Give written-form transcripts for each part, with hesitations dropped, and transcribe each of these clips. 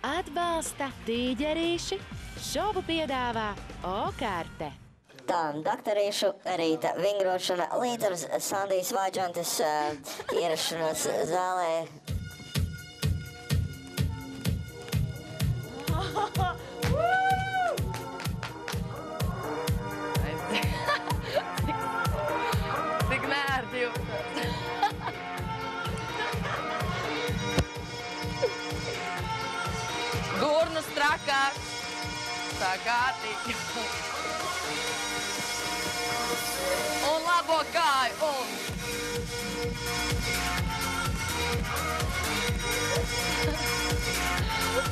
Atbalsta tīģerīši, šovu piedāvā O-karte. Tā, daktariešu rīta vingrošana līdz ar Sandijas Vāģantes ierašanos zālē. Cik nērti Gurnus trakāk, tā kārtīgi. Un labo kāju, un.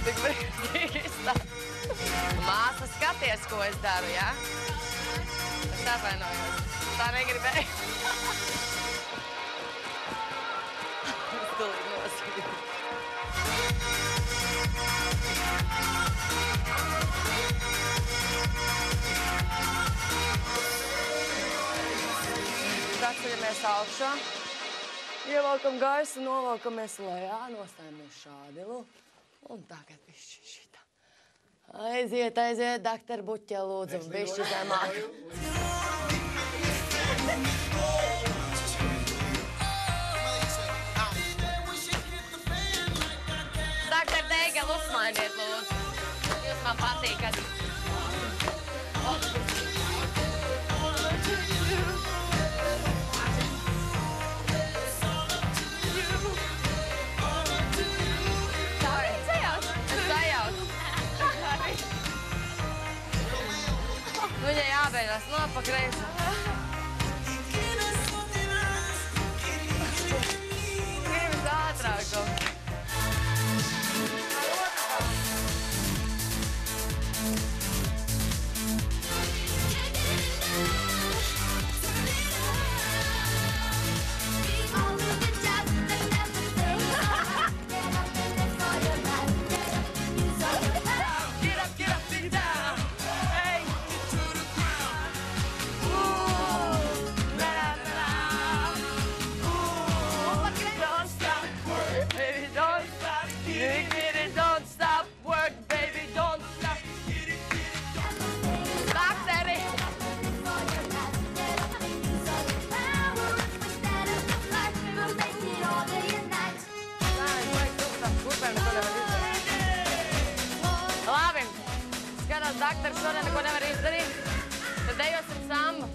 Tik brīdīgi izstāst. Māsa, skaties, ko es daru, ja? Es atvainojos. Tā negribēju. Es tūlīt nosīju. Atceļamies augšā, ievelkam gaisu, novelkamies lejā, nostājamies šādi, un tagad bišķi šitā. Aiziet, daktar Buķe, lūdzu, bišķi zemāk. Daktar Deigel, uzsmainiet, lūdzu. Jūs man patīkat. Viņai jābeidās nopakreiz. Gribas ātrāk kaut. Labi, skatās, daktars šodien neko nevar izdarīt, tad ejosim sambu.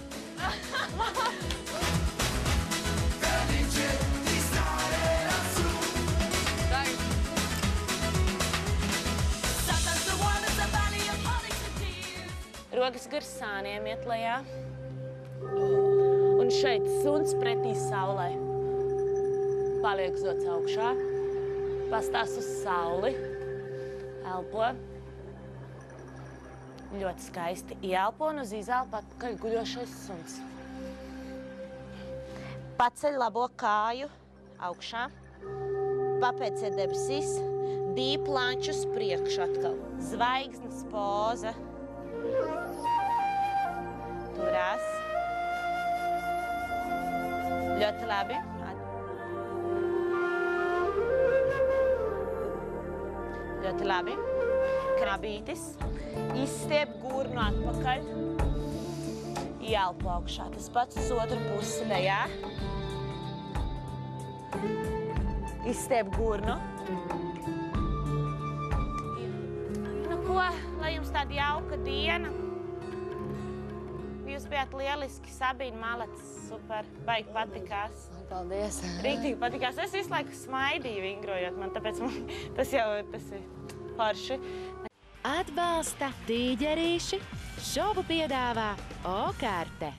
Rokas gar sāniem iet lejā. Un šeit suns pretī saulē. Paliek zots augšā. Pastās uz sauli. Elpo. Ļoti skaisti ieelpo un uz izelpu atpakaļ guļošais suns. Paceļ labo kāju augšā. Papēciet debesīs. Divi planči uz priekšu atkal. Zvaigznes poza. Turās. Ļoti labi. Ļoti labi. Krabītis. Izstiep gurnu atpakaļ. Ieelpo augšā. Tas pats uz otru pusi lejā. Izstiep gurnu. Nu ko, lai jums tāda jauka diena. Jūs bijāt lieliski, Sabīna Malets, super, baigi patikās. Paldies. Rīktīgi patikās. Es visu laiku smaidīju vingrojot man, tāpēc tas ir forši. Atbalsta tīģerīši, šovu piedāvā O-karte.